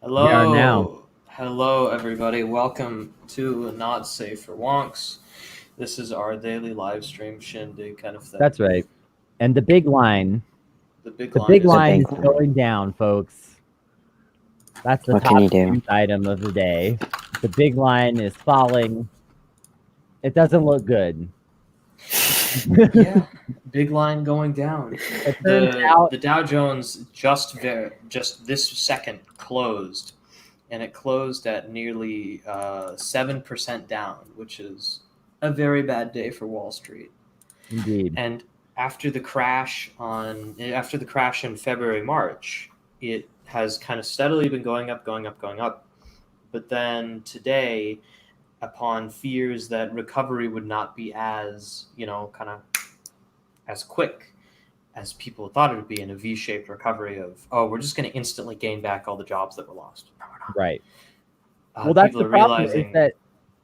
We are now. Hello, everybody. Welcome to Not Safe for Wonks. This is our daily live stream shindig kind of thing. That's right. And the big line, The big the line big is The line big is over. one. going down, folks. That's the What can top you do? news item of the day. The big line is falling. It doesn't look good. Yeah, big line going down. It turns The out, the Dow Jones just this second closed, and it closed at nearly 7% down, which is a very bad day for Wall Street. indeed. And after the crash in February March, it has kind of steadily been going up, going up, going up. But then today, upon fears that recovery would not be as kind of as quick as people thought it would be in a V-shaped recovery of we're just going to instantly gain back all the jobs that were lost. No, we're not. Right. Well, that's People the are problem is realizing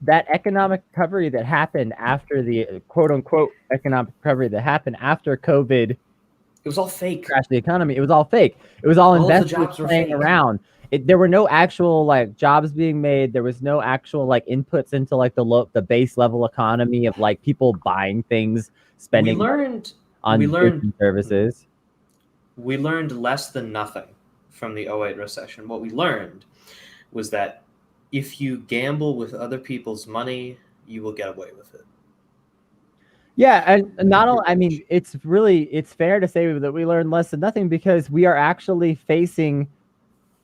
that economic recovery that happened after the quote unquote economic recovery that happened after COVID it was all fake. crashed the economy. It was all fake. It was all All of the investors jobs were playing fake. around. There were no actual like jobs being made. There was no actual like inputs into like the base level economy of like people buying things, We spending money learned we on goods learned and services. we learned less than nothing from the '08 recession. What we learned was that if you gamble with other people's money, you will get away with it. Yeah, and not only, I mean, it's fair to say that we learned less than nothing because we are actually facing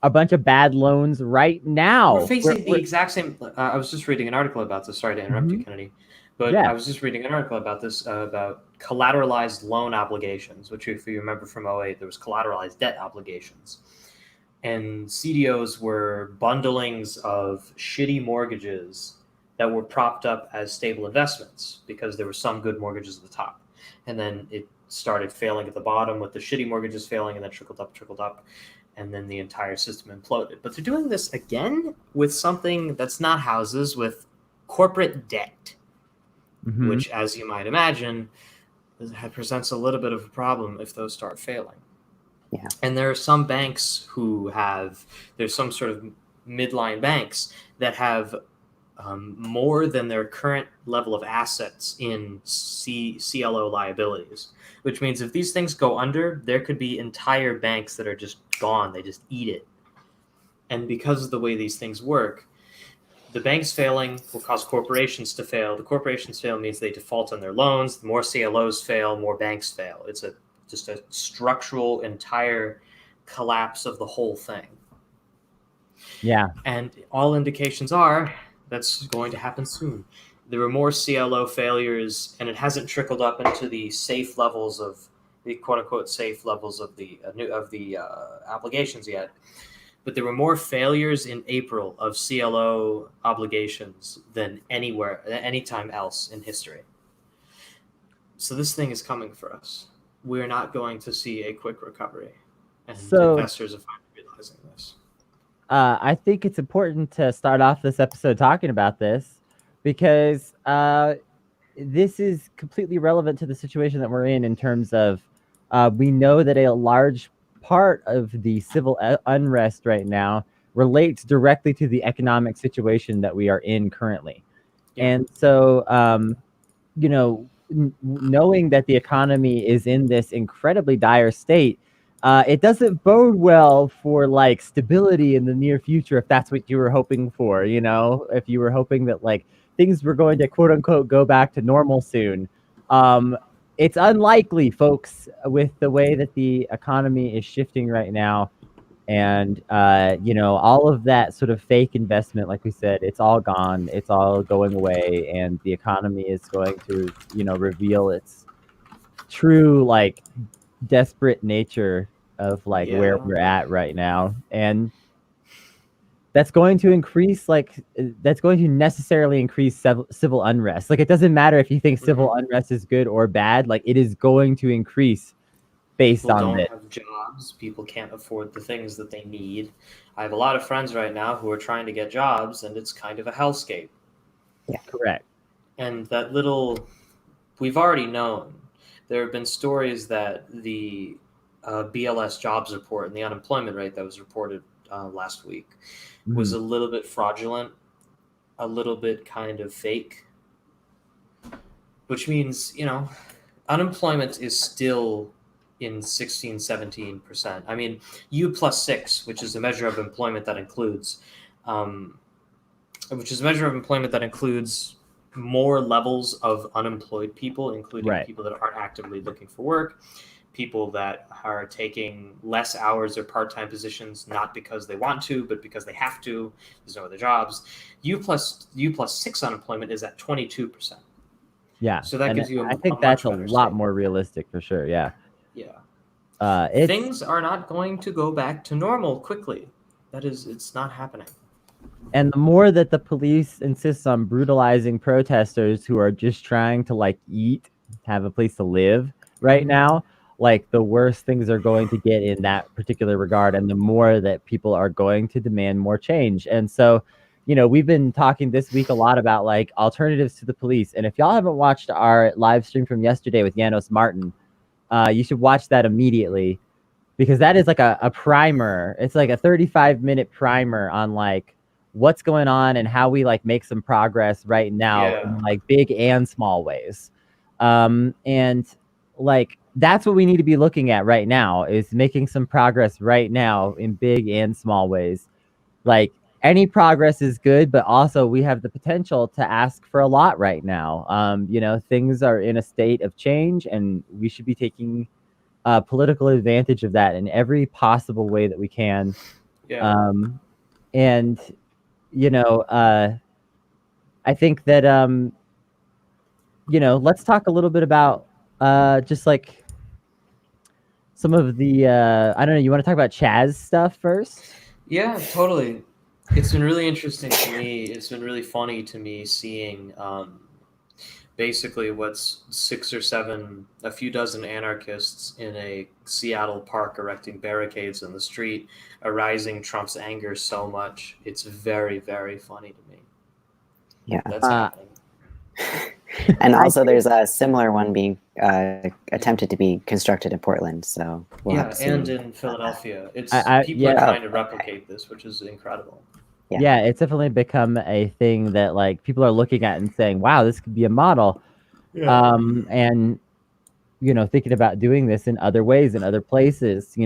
a bunch of bad loans right We're now. facing the exact same. I was just reading an article about this. Sorry to interrupt you, Mhm. Kennedy, but Yeah, I was just reading an article about this about collateralized loan obligations, which, if you remember from '08, there was collateralized debt obligations, and CDOs were bundlings of shitty mortgages that were propped up as stable investments because there were some good mortgages at the top, and then it started failing at the bottom with the shitty mortgages failing, and then trickled up, and then the entire system imploded. But they're doing this again with something that's not houses, with corporate debt, hmm which, as you might imagine, presents a little bit of a problem if those start failing. Yeah. And there are some banks there's some sort of midline banks that have more than their current level of assets in CLO liabilities, which means if these things go under, there could be entire banks that are just gone. They just eat it. And because of the way these things work, the banks failing will cause corporations to fail. The corporations fail means they default on their loans. The more CLOs fail, more banks fail. It's just a structural entire collapse of the whole thing. yeah. And all indications are that's going to happen soon. There were more CLO failures, and it hasn't trickled up into the safe levels of the quote unquote safe levels of the obligations yet. But there were more failures in April of CLO obligations than anytime else in history. So this thing is coming for us. We're not going to see a quick recovery, and So investors are finally realizing this. I think it's important to start off this episode talking about this because this is completely relevant to the situation that we're in terms of we know that a large part of the civil unrest right now relates directly to the economic situation that we are in currently. Yeah. And so, you know, knowing that the economy is in this incredibly dire state, it doesn't bode well for like stability in the near future if that's what you were hoping for. You know, if you were hoping that like things were going to quote unquote go back to normal soon. It's unlikely, folks, with the way that the economy is shifting right now. And you know, all of that sort of fake investment, like we said, it's all gone, it's all going away, and the economy is going to, you know, reveal its true like desperate nature of like where Yeah. we're at right now. And that's going to increase that's going to necessarily increase civil unrest. Like, it doesn't matter if you think civil unrest is good or bad, like it is going to increase based People on don't this. have jobs. People can't afford the things that they need. I have a lot of friends right now who are trying to get jobs, and it's kind of a hellscape. Correct. And we've already known. There have been stories that the BLS jobs report and the unemployment rate that was reported last week was Mhm. a little bit fraudulent, a little bit kind of fake, which means, unemployment is still in 16, 17%. I mean, U+6, which is a measure of employment that includes, um, more levels of unemployed people, including Right. people that aren't actively looking for work, people that are taking less hours or part-time positions, not because they want to, but because they have to. There's no other jobs. U+6 unemployment is at 22%. Yeah, So that and gives you I a think that's much a better lot statement. more realistic for sure. Yeah. Yeah. It's Things are not going to go back to normal quickly. It's not happening. And the more that the police insists on brutalizing protesters who are just trying to like eat, have a place to live right Mm-hmm. now, like the worse things are going to get in that particular regard, and the more that people are going to demand more change. And so, we've been talking this week a lot about like alternatives to the police. And if y'all haven't watched our live stream from yesterday with Janos Martin, you should watch that immediately, because that is like a primer. It's like a 35-minute primer on like what's going on and how we like make some progress right now Yeah. in like big and small ways. And like that's what we need to be looking at right now, is making some progress right now in big and small ways. Like any progress is good, but also we have the potential to ask for a lot right now. Things are in a state of change, and we should be taking political advantage of that in every possible way that we can. Yeah. And I think that let's talk a little bit about just like some of the I don't know. You want to talk about Chaz stuff first? Yeah, totally. It's been really interesting to me. It's been really funny to me seeing basically what's a few dozen anarchists in a Seattle park erecting barricades in the street, arising Trump's anger so much. It's very, very funny to me. Yeah. That's happening. And I also, think, there's a similar one being attempted to be constructed in Portland. So we'll have Yeah, to see. and in about that. Philadelphia. People yeah, are Oh, trying to replicate this, which is incredible. Yeah. yeah, it's definitely become a thing that like people are looking at and saying, "Wow, this could be a model." Yeah. And thinking about doing this in other ways, in other places,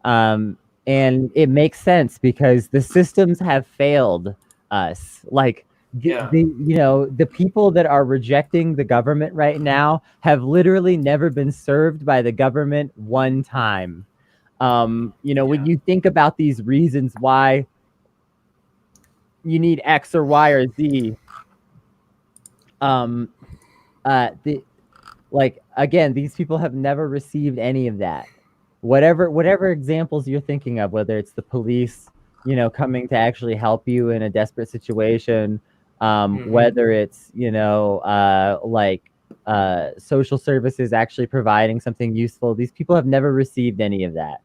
um, and it makes sense because the systems have failed us. Like Yeah. the people that are rejecting the government right now have literally never been served by the government one time. When you think about these reasons why you need X or Y or Z, um, the like again, these people have never received any of that. Whatever examples you're thinking of, whether it's the police, coming to actually help you in a desperate situation, Mm-hmm. whether it's social services actually providing something useful, these people have never received any of that.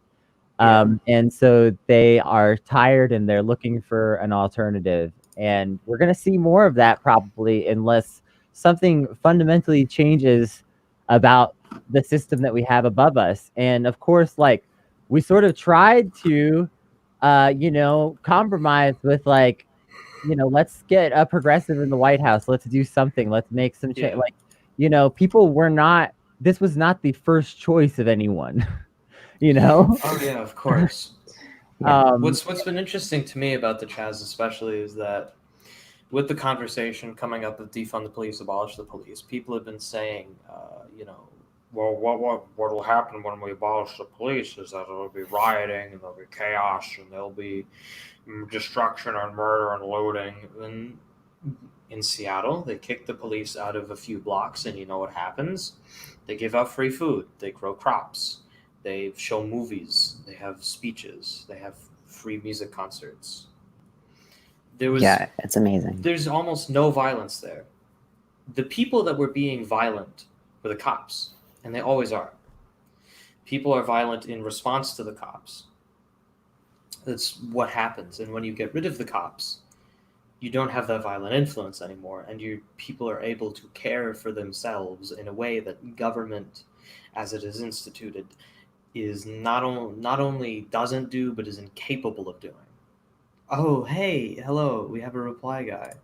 Yeah. And so they are tired and they're looking for an alternative. And we're going to see more of that probably, unless something fundamentally changes about the system that we have above us. And of course, like we sort of tried to, compromise with like, let's get a progressive in the White House. Let's do something. Let's make some change. Yeah. Like, people were not, this was not the first choice of anyone, you know? Oh yeah, of course. Yeah. What's been interesting to me about the Chaz especially is that with the conversation coming up of defund the police, abolish the police, people have been saying, well, what will happen when we abolish the police is that there'll be rioting and there'll be chaos and there'll be destruction and murder and looting. And in Seattle, they kick the police out of a few blocks, and you know what happens? They give out free food, they grow crops, they show movies, they have speeches, they have free music concerts. Yeah, it's amazing. There's almost no violence there. The people that were being violent were the cops, and they always are. People are violent in response to the cops. That's what happens. And when you get rid of the cops, you don't have that violent influence anymore, and people are able to care for themselves in a way that government, as it is instituted, is not only doesn't do, but is incapable of doing. Oh, hey, hello, we have a reply guy.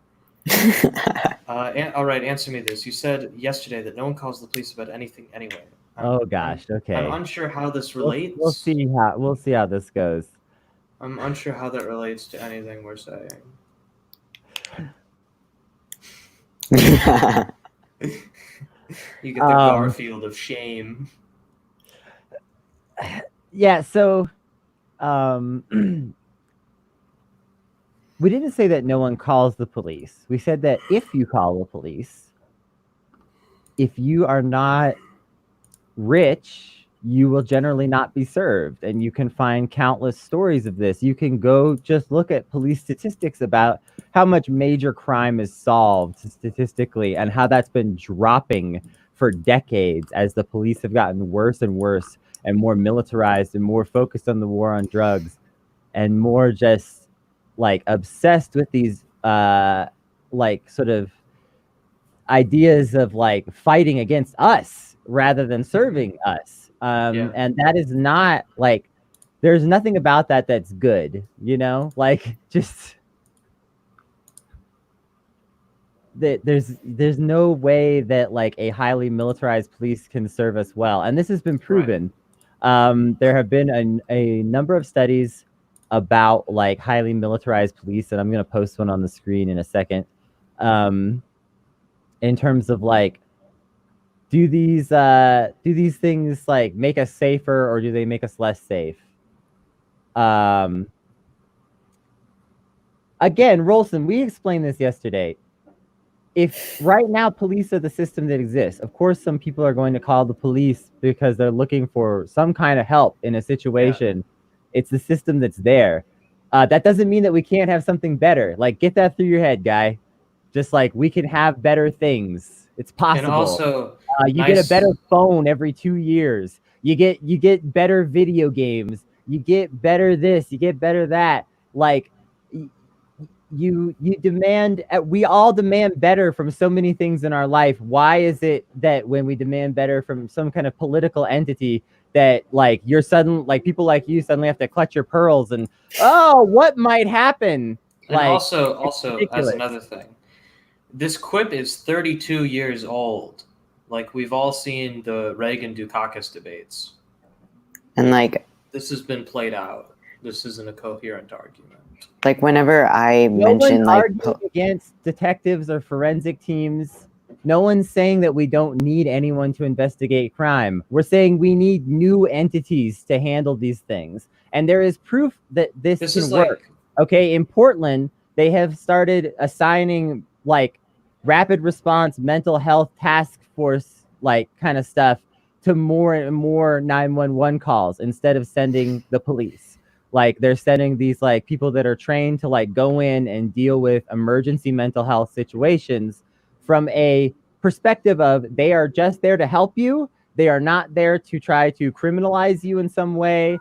All right, answer me this. You said yesterday that no one calls the police about anything anyway. Oh gosh, okay. I'm unsure how this relates. We'll see how this goes. I'm unsure how that relates to anything we're saying. You get the Garfield of shame. Yeah, so we didn't say that no one calls the police. We said that if you call the police, if you are not rich, you will generally not be served. And you can find countless stories of this. You can go just look at police statistics about how much major crime is solved statistically and how that's been dropping for decades as the police have gotten worse and worse and more militarized and more focused on the war on drugs and more just like obsessed with these like sort of ideas of like fighting against us rather than serving us. And that is not like, there's nothing about that that's good, you know, like just there's no way that like a highly militarized police can serve us well. And this has been proven. There have been a number of studies about like highly militarized police, and I'm going to post one on the screen in a second. In terms of like, do these things like make us safer or do they make us less safe? Again, Rolson, we explained this yesterday. If right now police are the system that exists, of course some people are going to call the police because they're looking for some kind of help in a situation. It's the system that's there. That doesn't mean that we can't have something better. Like, get that through your head, guy. Just like, we can have better things. It's possible. And also, you get a better phone every 2 years. You get better video games. You get better this. You get better that. Like, you demand. We all demand better from so many things in our life. Why is it that when we demand better from some kind of political entity, that like you're like people like you suddenly have to clutch your pearls and what might happen? And like, also as another thing, this quip is 32 years old. Like, we've all seen the Reagan Dukakis debates. And like, this has been played out. This isn't a coherent argument. Like, whenever I mention like against detectives or forensic teams, no one's saying that we don't need anyone to investigate crime. We're saying we need new entities to handle these things. And there is proof that this can work. Okay, in Portland, they have started assigning like rapid response mental health task force like kind of stuff to more and more 911 calls instead of sending the police. Like, they're sending these like people that are trained to like go in and deal with emergency mental health situations from a perspective of they are just there to help you. They are not there to try to criminalize you in some way.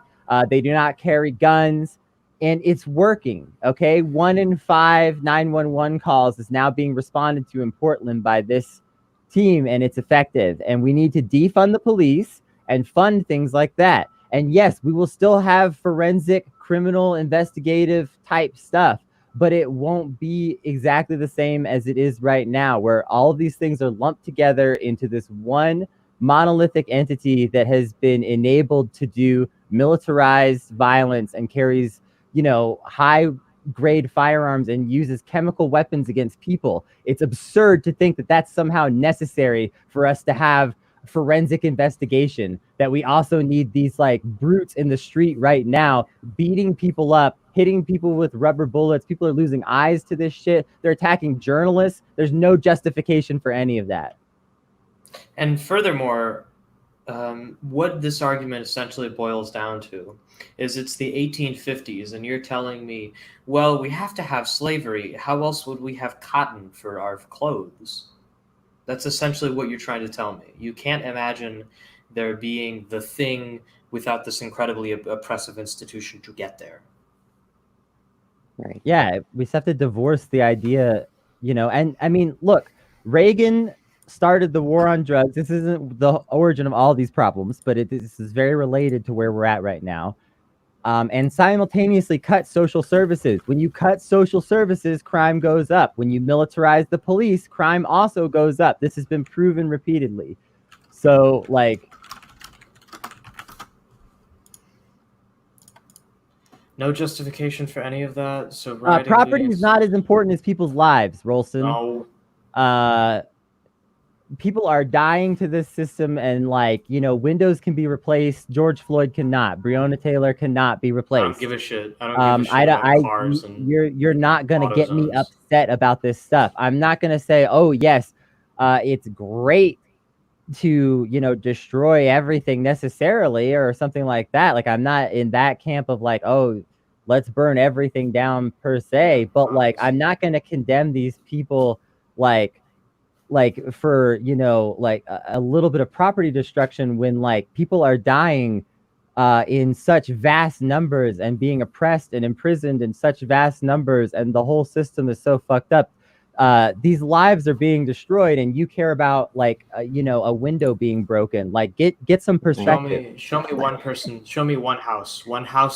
They do not carry guns. And it's working, okay? 1 in 5 911 calls is now being responded to in Portland by this team, and it's effective. And we need to defund the police and fund things like that. And yes, we will still have forensic, criminal, investigative type stuff, but it won't be exactly the same as it is right now, where all of these things are lumped together into this one monolithic entity that has been enabled to do militarized violence and carries, you know, high grade firearms and uses chemical weapons against people. It's absurd to think that that's somehow necessary for us to have forensic investigation, that we also need these like brutes in the street right now beating people up, hitting people with rubber bullets. People are losing eyes to this shit. They're attacking journalists. There's no justification for any of that. And furthermore, what this argument essentially boils down to is it's the 1850s, and you're telling me, well, we have to have slavery. How else would we have cotton for our clothes? That's essentially what you're trying to tell me. You can't imagine there being the thing without this incredibly oppressive institution to get there. Right. Yeah, we just have to divorce the idea, you know, and I mean, look, Reagan started the war on drugs. This isn't the origin of all these problems, but this is very related to where we're at right now. And simultaneously cut social services. When you cut social services, crime goes up. When you militarize the police, crime also goes up. This has been proven repeatedly. So, like, no justification for any of that. So property is not as important as people's lives, Rolston. No. People are dying to this system, and like, you know, windows can be replaced. George Floyd cannot. Breonna Taylor cannot be replaced. I don't give a shit. I don't give a shit about cars and you're not gonna get me AutoZones. upset about this stuff. I'm not gonna say, oh yes, it's great to, you know, destroy everything necessarily or something like that. Like, I'm not in that camp of like, oh, let's burn everything down per se. But like, I'm not gonna condemn these people like for, you know, like a little bit of property destruction when like people are dying in such vast numbers and being oppressed and imprisoned in such vast numbers, and the whole system is so fucked up. These lives are being destroyed, and you care about like you know, a window being broken. Like, get some perspective. Show me one person. Show me one house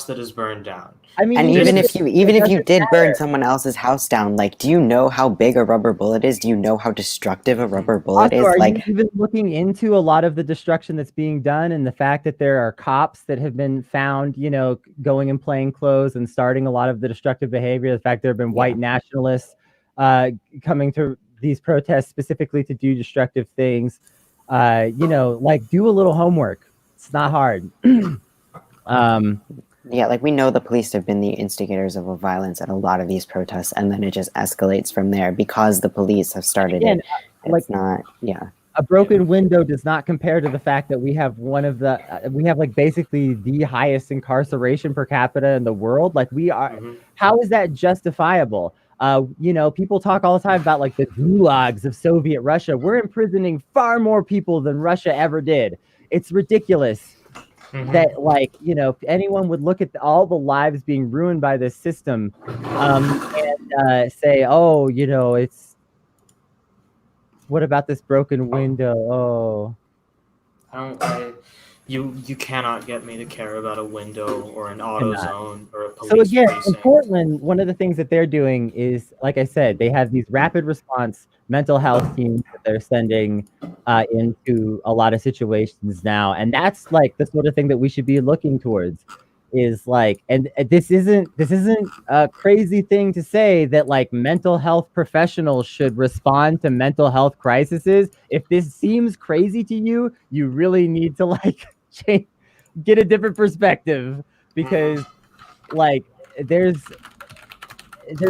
that is burned down. I mean, and even if you did burn someone else's house down, like, do you know how big a rubber bullet is? Do you know how destructive a rubber bullet is? Are like, you even looking into a lot of the destruction that's being done, and the fact that there are cops that have been found, you know, going in plain clothes and starting a lot of the destructive behavior? The fact there have been white nationalists coming to these protests specifically to do destructive things. You know, like, do a little homework. It's not hard. Yeah, like, we know the police have been the instigators of violence at a lot of these protests, and then it just escalates from there because the police have started it. It's not, a broken window does not compare to the fact that we have we have like basically the highest incarceration per capita in the world. Like, we are, how is that justifiable? You know, people talk all the time about like the gulags of Soviet Russia. We're imprisoning far more people than Russia ever did. It's ridiculous. That, like, you know, anyone would look at all the lives being ruined by this system and say, oh, you know, it's, what about this broken window? Oh, you cannot get me to care about a window or an AutoZone or a police so again, precinct. in Portland, one of the things that they're doing is, like I said, they have these rapid response mental health teams that they're sending into a lot of situations now, and that's like the sort of thing that we should be looking towards. Is like, and this isn't a crazy thing to say that like mental health professionals should respond to mental health crises. If this seems crazy to you, you really need to like change, get a different perspective, because like there's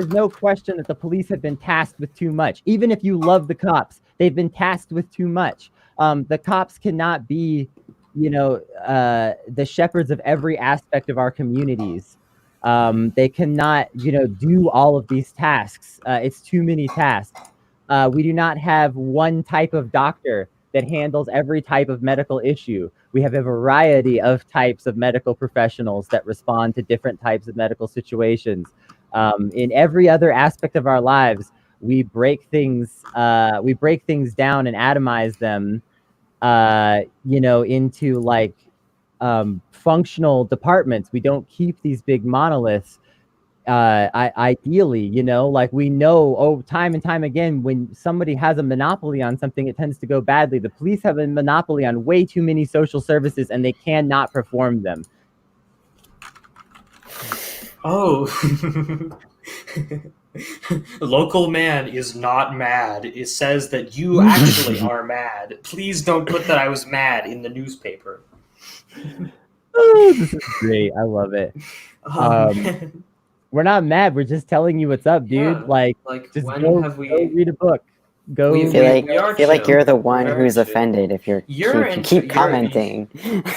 no question that the police have been tasked with too much. Even if you love the cops, they've been tasked with too much. The cops cannot be, you know, the shepherds of every aspect of our communities. They cannot, you know, do all of these tasks. It's too many tasks. We do not have one type of doctor that handles every type of medical issue. We have a variety of types of medical professionals that respond to different types of medical situations. In every other aspect of our lives, we break things down and atomize them, you know, into like functional departments. We don't keep these big monoliths. Ideally, you know, like, we know, time and time again, when somebody has a monopoly on something, it tends to go badly. The police have a monopoly on way too many social services, and they cannot perform them. Oh. Local man is not mad. It says that you actually are mad. Please don't put that I was mad in the newspaper. Oh, this is great. I love it. We're not mad. We're just telling you what's up, dude. Yeah, like just go read a book. Go. I feel like you're the one who's offended if you keep commenting.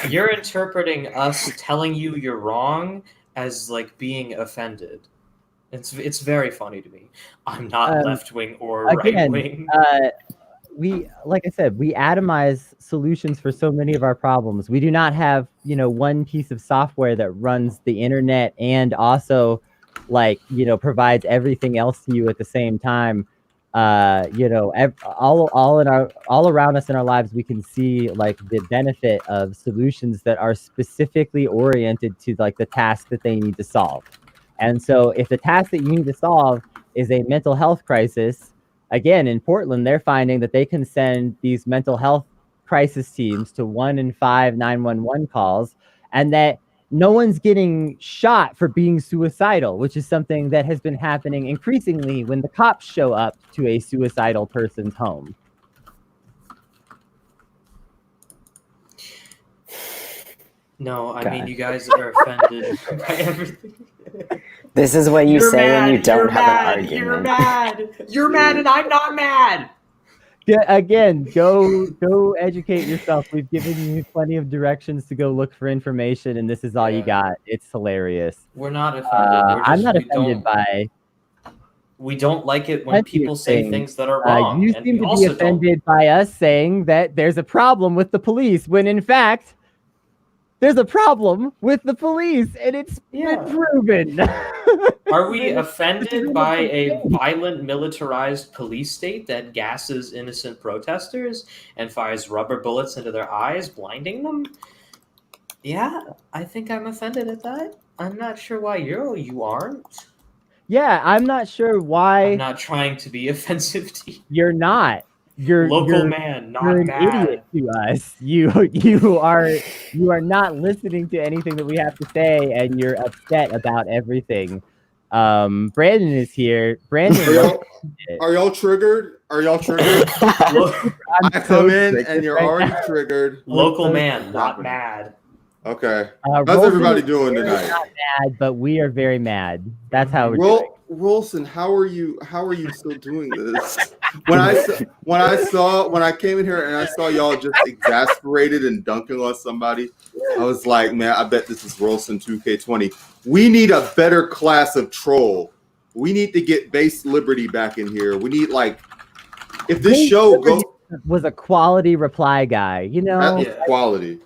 You're interpreting us telling you you're wrong as like being offended. It's very funny to me. I'm not left-wing or right-wing. We, like I said, we atomize solutions for so many of our problems. We do not have, you know, one piece of software that runs the internet and also, like, you know, provides everything else to you at the same time. all around us in our lives, we can see like the benefit of solutions that are specifically oriented to like the task that they need to solve. And so if the task that you need to solve is a mental health crisis, again, in Portland, they're finding that they can send these mental health crisis teams to 1 in 5 911 calls, and that no one's getting shot for being suicidal, which is something that has been happening increasingly when the cops show up to a suicidal person's home. No, I mean, you guys are offended by everything. This is what you say when you don't have an argument. You're mad. You're mad, and I'm not mad. Again, go educate yourself. We've given you plenty of directions to go look for information, and this is all you got. It's hilarious. We're not offended. I'm not offended by. We don't like it when people say things that are wrong. You seem to be offended by us saying that there's a problem with the police, when in fact there's a problem with the police, and it's been proven. Are we offended by a violent, militarized police state that gasses innocent protesters and fires rubber bullets into their eyes, blinding them? Yeah, I think I'm offended at that. I'm not sure why you aren't. Yeah, I'm not sure why. I'm not trying to be offensive to you. You're not. You're man, not you're an bad. idiot to us. You are not listening to anything that we have to say, and you're upset about everything. Brandon is here. Brandon, are y'all triggered? Are y'all triggered? I come in and you're already triggered. Local man, not mad. Okay. How's everybody doing tonight? Not mad, but we are very mad. That's how we're doing. Rolson, how are you still doing this? When I came in here and I saw y'all just exasperated and dunking on somebody, I was like, man, I bet this is Rolson 2K20. We need a better class of troll. We need to get Base Liberty back in here. We need if this show was a quality reply guy, you know, that was quality.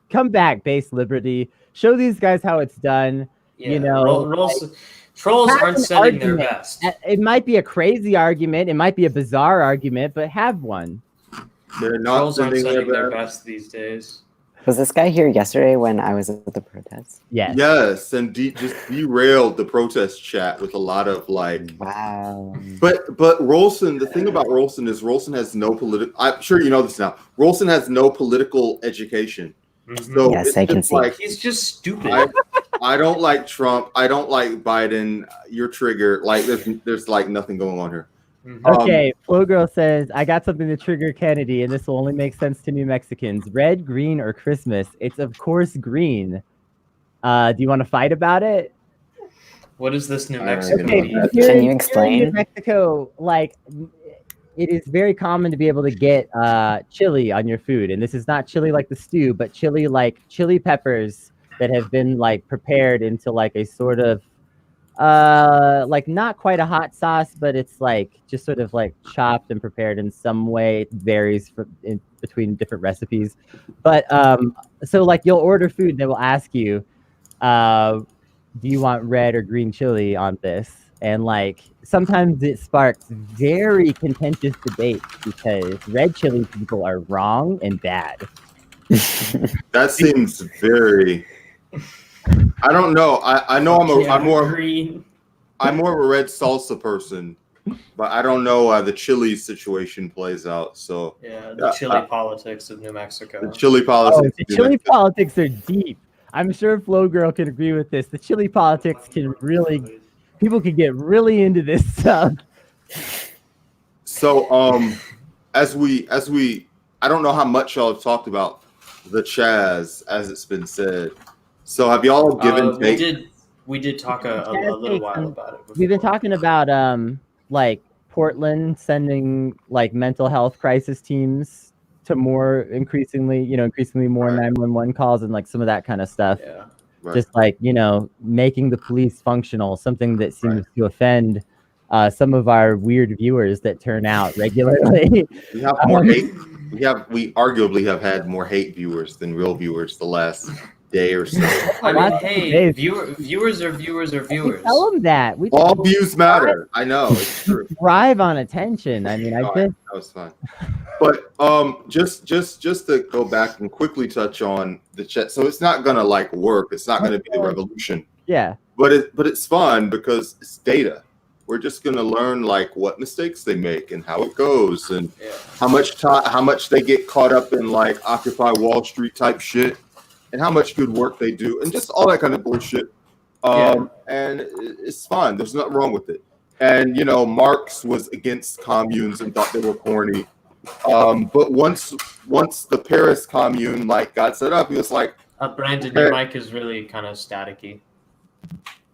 Come back, Base Liberty. Show these guys how it's done. Yeah, you know, trolls aren't sending their best. It might be a crazy argument. It might be a bizarre argument, but have one. They're not trolls aren't sending their best these days. Was this guy here yesterday when I was at the protest? Yes. Yes, and just derailed the protest chat with a lot of Wow. But Rolson, the thing about Rolson is Rolson has no political. I'm sure you know this now. Rolson has no political education. Mm-hmm. So yes, I can see. He's just stupid. I don't like Trump. I don't like Biden. You're triggered. There's nothing going on here. Mm-hmm. Okay, Flow Girl says, I got something to trigger Kennedy, and this will only make sense to New Mexicans. Red, green, or Christmas? It's of course green. Do you want to fight about it? What is this New Mexico? Okay, can you explain? In New Mexico, it is very common to be able to get chili on your food, and this is not chili like the stew, but chili like chili peppers that have been prepared into a sort of not quite a hot sauce, but it's just sort of chopped and prepared in some way. It varies in between different recipes, but so you'll order food and they will ask you, do you want red or green chili on this? And sometimes it sparks very contentious debates because red chili people are wrong and bad. That seems very. I don't know. I know I'm more of a red salsa person, but I don't know how the chili situation plays out. So the chili politics of New Mexico. The chili politics. The chili politics are deep. I'm sure Flow Girl can agree with this. The chili politics can really. People can get really into this stuff. So, as we, I don't know how much y'all have talked about the Chaz, as it's been said. So, have y'all given? We did talk a little while about it. Before. We've been talking about Portland sending mental health crisis teams to increasingly more 911 calls and some of that kind of stuff. Yeah. Right. Just making the police functional, something that seems to offend some of our weird viewers that turn out regularly. We have more hate. We arguably have had more hate viewers than real viewers the last day or so. I mean, Last hey, days. viewers are viewers are We viewers. tell them that. We All views matter. I know, it's true. thrive on attention. I mean, That was fun. But just to go back and quickly touch on the chat. So it's not gonna like work. It's not gonna be the revolution. Yeah. But it's fun because it's data. We're just gonna learn like what mistakes they make and how it goes and how much they get caught up in like Occupy Wall Street type shit and how much good work they do and just all that kind of bullshit. And it's fun. There's nothing wrong with it. And Marx was against communes and thought they were corny. But once the Paris Commune like got set up, he was like, Brandon, your mic is really kind of staticky.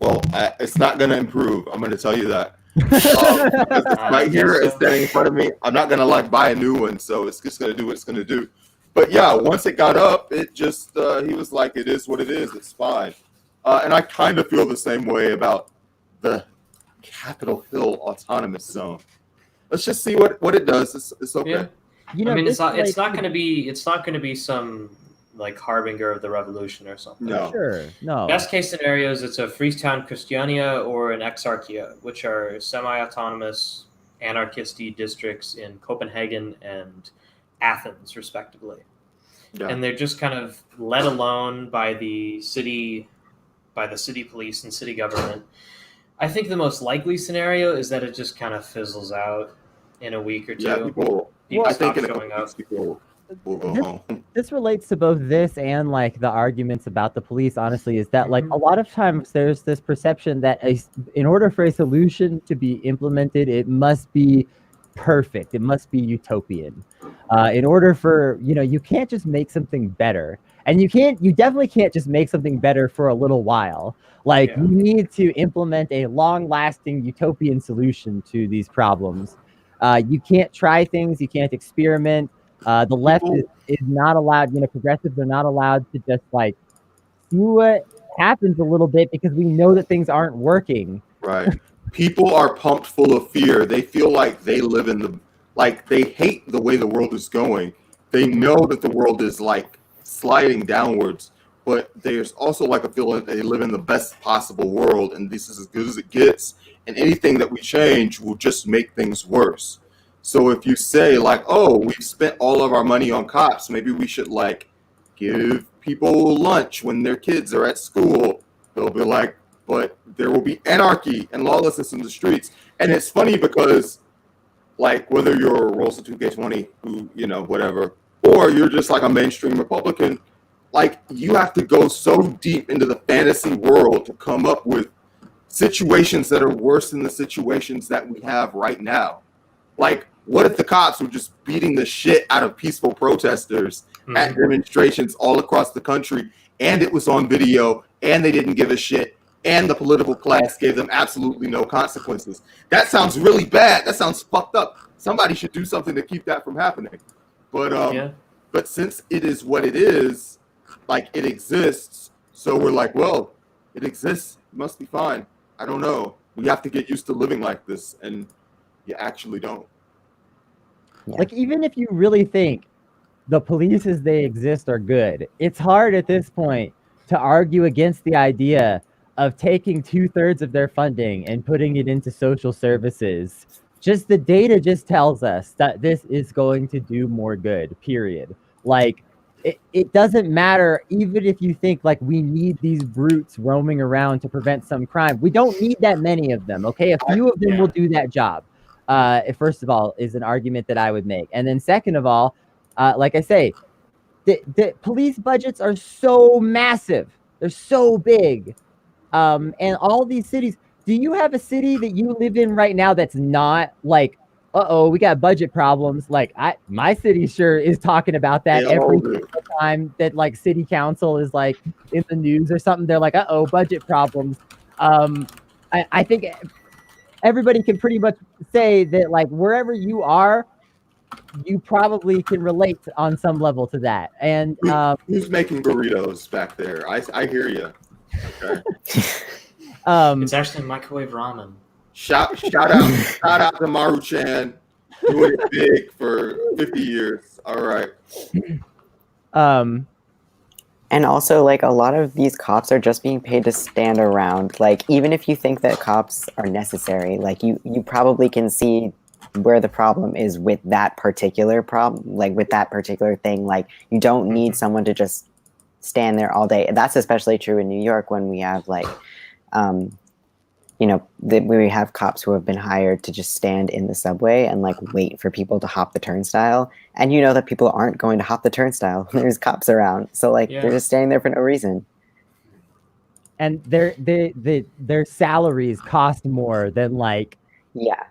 well, it's not going to improve. I'm going to tell you that. Right here is standing in front of me. I'm not going to like buy a new one, so it's just going to do what it's going to do. But yeah, once it got up, it just he was like, it is what it is. It's fine. And I kind of feel the same way about the Capitol Hill Autonomous Zone. Let's just see what it does. It's okay. Yeah. I mean, it's not going to be some like harbinger of the revolution or something. No, sure, no. Best case scenarios, it's a Freetown Christiania or an Exarchia, which are semi-autonomous anarchisty districts in Copenhagen and Athens, respectively. Yeah. And they're just kind of let alone by the city police and city government. I think the most likely scenario is that it just kind of fizzles out in a week or two. Yeah, people stop showing up. People will go home. This relates to both this and like the arguments about the police, honestly, is that like a lot of times there's this perception that in order for a solution to be implemented, it must be perfect. It must be utopian. In order for, you can't just make something better. And you definitely can't just make something better for a little while. Like you need to implement a long-lasting utopian solution to these problems. You can't try things. You can't experiment. The left is not allowed, progressives are not allowed to just like see what happens a little bit because we know that things aren't working. Right. People are pumped full of fear. They feel like they live they hate the way the world is going. They know that the world is like sliding downwards, but there's also like a feeling that they live in the best possible world and this is as good as it gets. And anything that we change will just make things worse. So if you say like, oh, we've spent all of our money on cops, maybe we should like give people lunch when their kids are at school. They'll be like, but there will be anarchy and lawlessness in the streets. And it's funny because like whether you're a Rosa 2K20 who, whatever, or you're just like a mainstream Republican, like you have to go so deep into the fantasy world to come up with situations that are worse than the situations that we have right now. Like, what if the cops were just beating the shit out of peaceful protesters at demonstrations all across the country, and it was on video, and they didn't give a shit, and the political class gave them absolutely no consequences? That sounds really bad. That sounds fucked up. Somebody should do something to keep that from happening. But since it is what it is, like it exists, so we're like, well, it exists. It must be fine. I don't know. We have to get used to living like this, and you actually don't. Yeah. Like, even if you really think the police as they exist are good, it's hard at this point to argue against the idea of taking 2/3 of their funding and putting it into social services. Just the data just tells us that this is going to do more good, period. Like, it doesn't matter, even if you think like we need these brutes roaming around to prevent some crime. We don't need that many of them, okay? A few of them will do that job. First of all, is an argument that I would make. And then second of all, like I say, the police budgets are so massive. They're so big. And all these cities, do you have a city that you live in right now that's not like, we got budget problems? Like my city sure is talking about that every time that like city council is like in the news or something. They're like, budget problems. I think everybody can pretty much say that like wherever you are, you probably can relate on some level to that. And who's making burritos back there? I hear you. Okay. It's actually microwave ramen. Shout out to Maru-chan, doing it big for 50 years. All right. And also, like, a lot of these cops are just being paid to stand around. Like, even if you think that cops are necessary, like, you probably can see where the problem is with that particular problem, like, with that particular thing. Like, you don't need someone to just stand there all day. That's especially true in New York when we have, like, we have cops who have been hired to just stand in the subway and like wait for people to hop the turnstile, and you know that people aren't going to hop the turnstile. There's cops around, so like they're just standing there for no reason. And their salaries cost more than like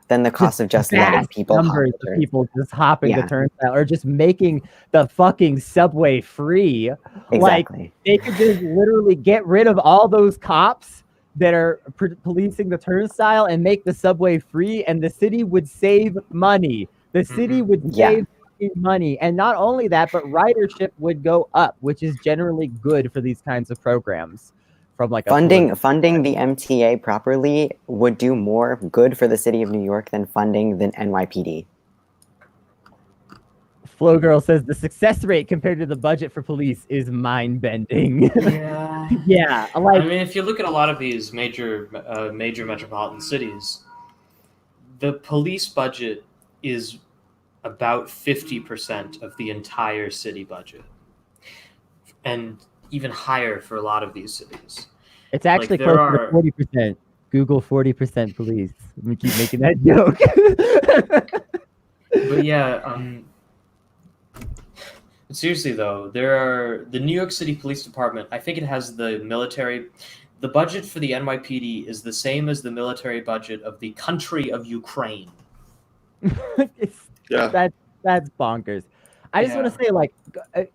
than the cost of just letting people numbers of people just hopping the turnstile or just making the fucking subway free. Exactly. Like they could just literally get rid of all those cops that are policing the turnstile and make the subway free, and the city would save money. The city would save money, and not only that, but ridership would go up, which is generally good for these kinds of programs. From like funding the MTA properly would do more good for the city of New York than funding the NYPD. Flow Girl says the success rate compared to the budget for police is mind-bending. Yeah. Yeah. Like, I mean, if you look at a lot of these major metropolitan cities, the police budget is about 50% of the entire city budget. And even higher for a lot of these cities. It's actually close to 40%. Google 40% police. Let me keep making that joke. But yeah, seriously though, the New York City Police Department, I think it has the budget for the NYPD is the same as the military budget of the country of Ukraine. That's bonkers. I just want to say, like,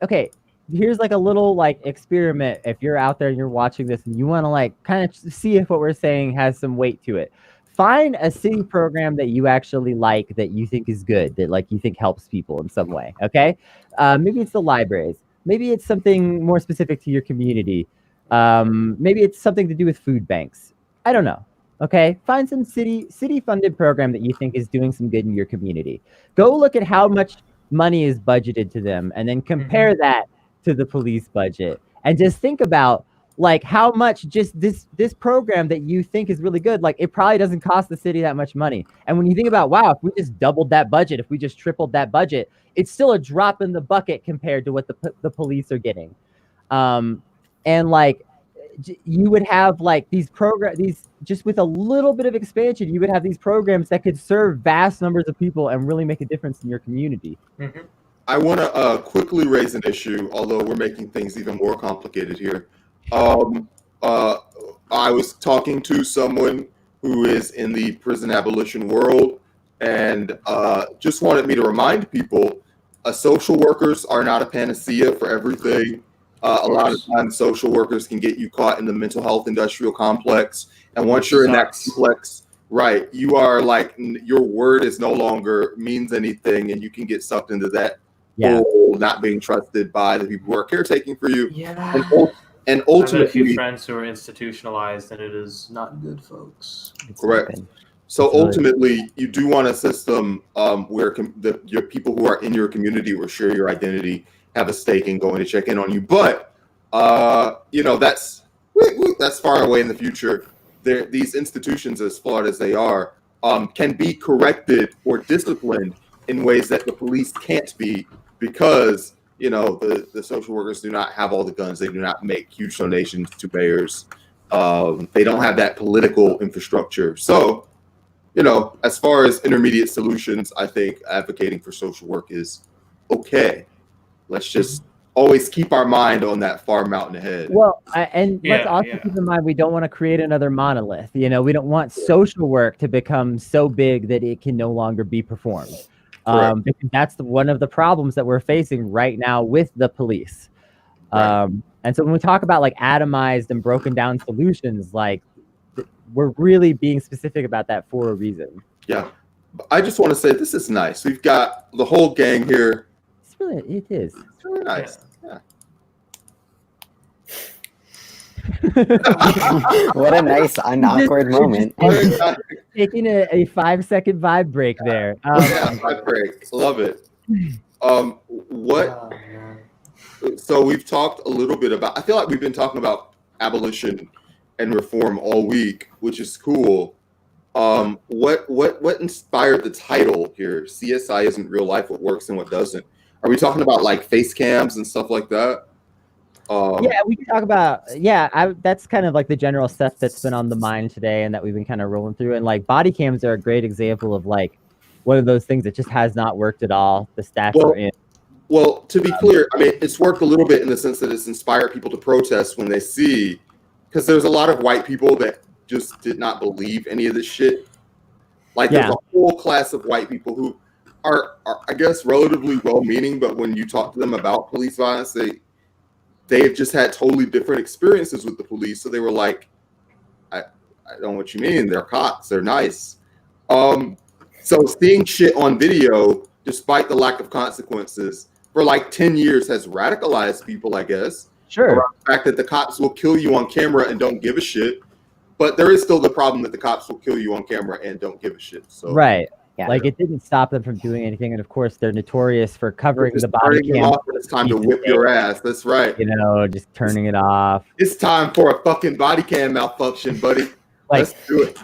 okay, here's like a little like experiment. If you're out there and you're watching this and you want to like kind of see if what we're saying has some weight to it, find a city program that you actually like, that you think is good, that like you think helps people in some way. Okay, maybe it's the libraries, maybe it's something more specific to your community, maybe it's something to do with food banks. I don't know. Okay, find some city funded program that you think is doing some good in your community. Go look at how much money is budgeted to them, and then compare that to the police budget, and just think about like how much just this program that you think is really good, like it probably doesn't cost the city that much money. And when you think about, wow, if we just doubled that budget, if we just tripled that budget, it's still a drop in the bucket compared to what the police are getting. And like you would have like these just with a little bit of expansion, you would have these programs that could serve vast numbers of people and really make a difference in your community. I want to quickly raise an issue, although we're making things even more complicated here. I was talking to someone who is in the prison abolition world, and just wanted me to remind people, social workers are not a panacea for everything. A lot of times social workers can get you caught in the mental health industrial complex. And once you're in that complex, right, you are like, your word is no longer means anything, and you can get sucked into that whole not being trusted by the people who are caretaking for you. Yeah. And ultimately, I've had a few friends who are institutionalized, and it is not good, folks. Correct. So ultimately, you do want a system where your people who are in your community or share your identity have a stake in going to check in on you. But that's far away in the future. These institutions, as flawed as they are, can be corrected or disciplined in ways that the police can't be, because the social workers do not have all the guns. They do not make huge donations to mayors. They don't have that political infrastructure. So, as far as intermediate solutions, I think advocating for social work is okay. Let's just always keep our mind on that far mountain ahead. Well, let's also keep in mind, we don't want to create another monolith. We don't want social work to become so big that it can no longer be performed. Because that's one of the problems that we're facing right now with the police. Right. And so when we talk about like atomized and broken down solutions, like we're really being specific about that for a reason. Yeah. I just want to say this is nice. We've got the whole gang here. It is. It's really nice. Yeah. What a nice awkward moment. Taking a 5-second vibe break there. Vibe break. Love it. So we've talked a little bit about. I feel like we've been talking about abolition and reform all week, which is cool. What inspired the title here? CSI isn't real life. What works and what doesn't? Are we talking about like face cams and stuff like that? Yeah, we can talk about that's kind of like the general stuff that's been on the mind today and that we've been kind of rolling through. And like body cams are a great example of like one of those things that just has not worked at all. The stats are in. Well, to be clear, I mean it's worked a little bit in the sense that it's inspired people to protest when they see, because there's a lot of white people that just did not believe any of this shit. Like there's a whole class of white people who are I guess relatively well-meaning, but when you talk to them about police violence, they've just had totally different experiences with the police. So they were like, I don't know what you mean. They're cops. They're nice. So seeing shit on video, despite the lack of consequences, for like 10 years has radicalized people, I guess. Sure. Around the fact that the cops will kill you on camera and don't give a shit. But there is still the problem that the cops will kill you on camera and don't give a shit. So right. Yeah. Like it didn't stop them from doing anything, and of course they're notorious for covering the body cam. Off when it's time to whip your ass. That's right. You know, just turning it off. It's time for a fucking body cam malfunction, buddy. Like, let's do it.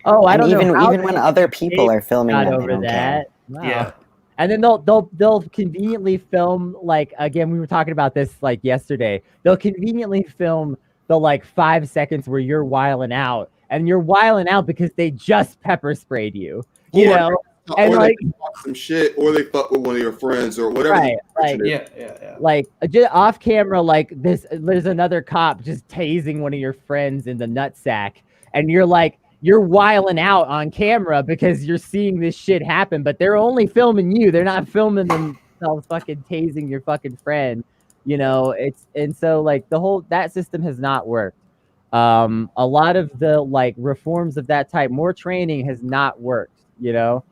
Oh, I don't even, know. Even when other people are filming them, over they don't that. Care. Wow. Yeah. And then they'll conveniently film, like, again, we were talking about this like yesterday. They'll conveniently film the like 5 seconds where you're wiling out, and you're wiling out because they just pepper sprayed you. You know, and or like they talk some shit, or they fuck with one of your friends, or whatever. Right, like, yeah. Like just off camera, like there's another cop just tasing one of your friends in the nutsack, and you're like, you're wiling out on camera because you're seeing this shit happen, but they're only filming you. They're not filming themselves fucking tasing your fucking friend. You know, and so like that system has not worked. A lot of the like reforms of that type, more training has not worked. You know,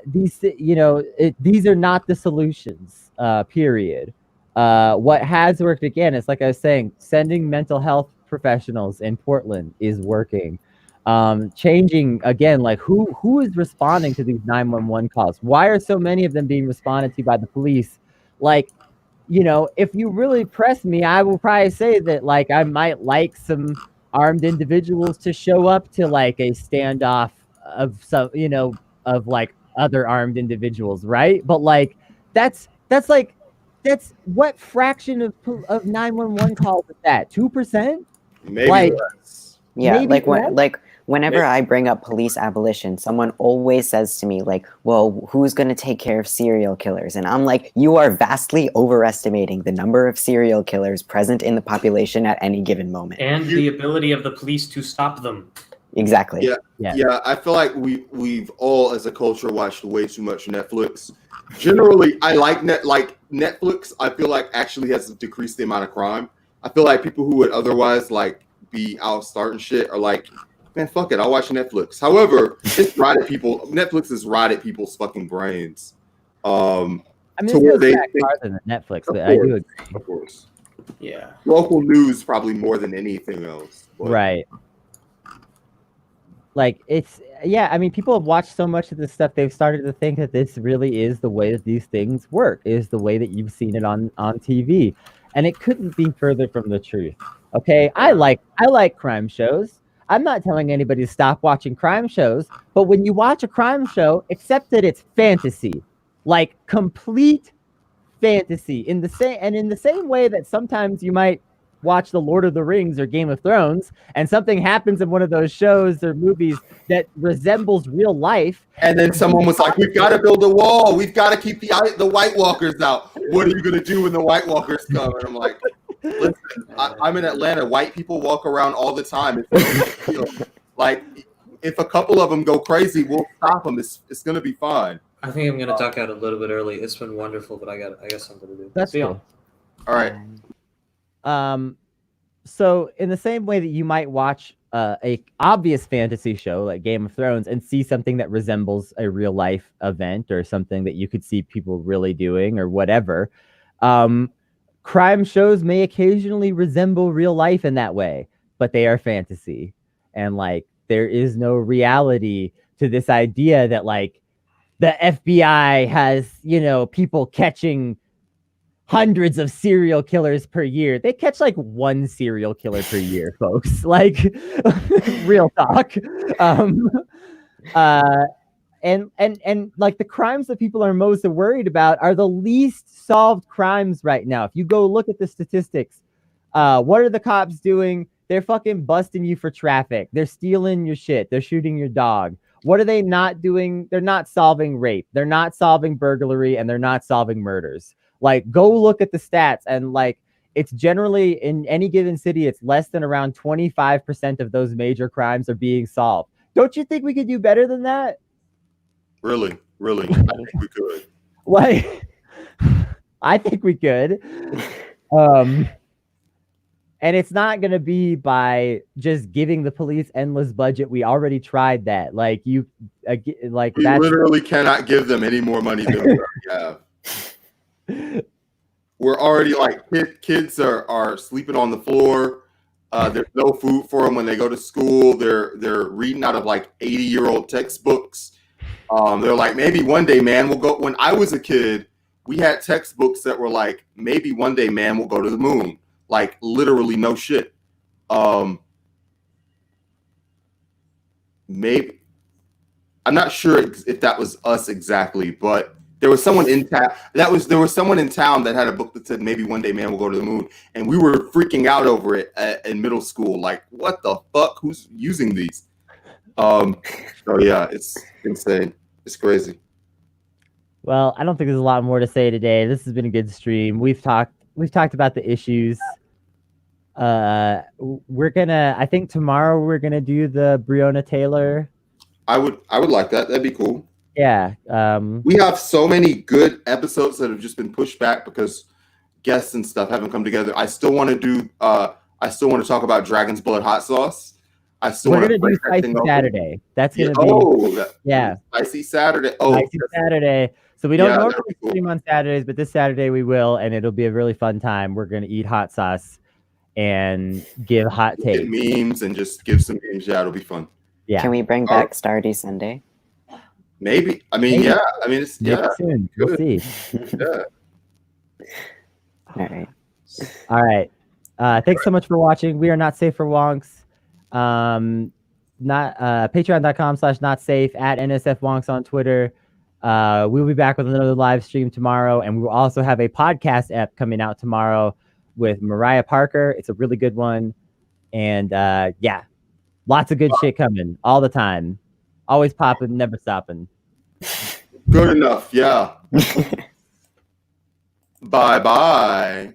these these are not the solutions. Period. What has worked again is, like I was saying, sending mental health professionals in Portland is working. Changing again, like who is responding to these 911 calls? Why are so many of them being responded to by the police? Like, you know, if you really press me, I will probably say that like I might like some armed individuals to show up to like a standoff of some, you know, of like other armed individuals, right? But like that's what fraction of 911 calls is that? 2%? Maybe like, less. Yeah, maybe whenever I bring up police abolition, someone always says to me, like, well, who's going to take care of serial killers? And I'm like, you are vastly overestimating the number of serial killers present in the population at any given moment. And the ability of the police to stop them. Exactly. Yeah. I feel like we've all, as a culture, watched way too much Netflix. Generally, I like Netflix. I feel like actually has decreased the amount of crime. I feel like people who would otherwise like be out starting shit are like, man, fuck it, I'll watch Netflix. However, it's rotted people. Netflix has rotted people's fucking brains. I mean, to where they think, farther than Netflix, but I do agree. Of course. Yeah. Local news probably more than anything else. But. Right. Like I mean, people have watched so much of this stuff, they've started to think that this really is the way that these things work, is the way that you've seen it on TV. And it couldn't be further from the truth. Okay, I like crime shows. I'm not telling anybody to stop watching crime shows, but when you watch a crime show, accept that it's fantasy, like complete fantasy. In the same way that sometimes you might watch The Lord of the Rings or Game of Thrones, and something happens in one of those shows or movies that resembles real life. And then someone was like, we've got to build a wall. We've got to keep the White Walkers out. What are you going to do when the White Walkers come? And I'm like, listen, I'm in Atlanta. White people walk around all the time. Like, if a couple of them go crazy, we'll stop them. It's going to be fine. I think I'm going to duck out a little bit early. It's been wonderful, but I got something to do. That's cool. All right. So in the same way that you might watch a obvious fantasy show like Game of Thrones and see something that resembles a real life event or something that you could see people really doing or whatever, crime shows may occasionally resemble real life in that way, but they are fantasy. And like, there is no reality to this idea that like the FBI has, you know, people catching hundreds of serial killers per year. They catch like one serial killer per year, folks. Like, real talk. And like the crimes that people are most worried about are the least solved crimes right now. If you go look at the statistics, what are the cops doing? They're fucking busting you for traffic. They're stealing your shit. They're shooting your dog. What are they not doing? They're not solving rape. They're not solving burglary, and they're not solving murders. Like, go look at the stats, and like, it's generally in any given city, it's less than around 25% of those major crimes are being solved. Don't you think we could do better than that? Really, I think we could. Like, I think we could. And it's not going to be by just giving the police endless budget. We already tried that. Like, you, like, We that's literally cannot give them any more money than we already have. We're already like kids are sleeping on the floor. There's no food for them when they go to school. They're reading out of like 80-year-old textbooks. They're like, maybe one day man will go. When I was a kid, we had textbooks that were like, maybe one day man will go to the moon. Like, literally no shit. Maybe, I'm not sure if that was us exactly, but there was someone in town there was someone in town that had a book that said maybe one day man will go to the moon, and we were freaking out over it in middle school. Like, what the fuck? Who's using these? So yeah, it's insane. It's crazy. Well, I don't think there's a lot more to say today. This has been a good stream. We've talked about the issues. I think tomorrow we're gonna do the Breonna Taylor. I would like that. That'd be cool. Yeah. We have so many good episodes that have just been pushed back because guests and stuff haven't come together. I still want to talk about Dragon's Blood hot sauce. We're gonna do Spicy Saturday. That's gonna be Spicy Saturday. Spicy Saturday. So we don't normally stream on Saturdays, but this Saturday we will, and it'll be a really fun time. We're gonna eat hot sauce and give hot takes, memes, and just give some memes. Yeah, it'll be fun. Yeah. Can we bring back Stardy Sunday? Maybe. I mean, yeah. I mean, it's soon. We'll see. Yeah. All right. Thanks so much for watching. We are Not Safe for Wonks. Patreon.com/notsafe, at NSF Wonks on Twitter. We'll be back with another live stream tomorrow, and we will also have a podcast app coming out tomorrow with Mariah Parker. It's a really good one, and yeah, lots of good shit coming all the time, always popping, never stopping. Good enough. Yeah. Bye.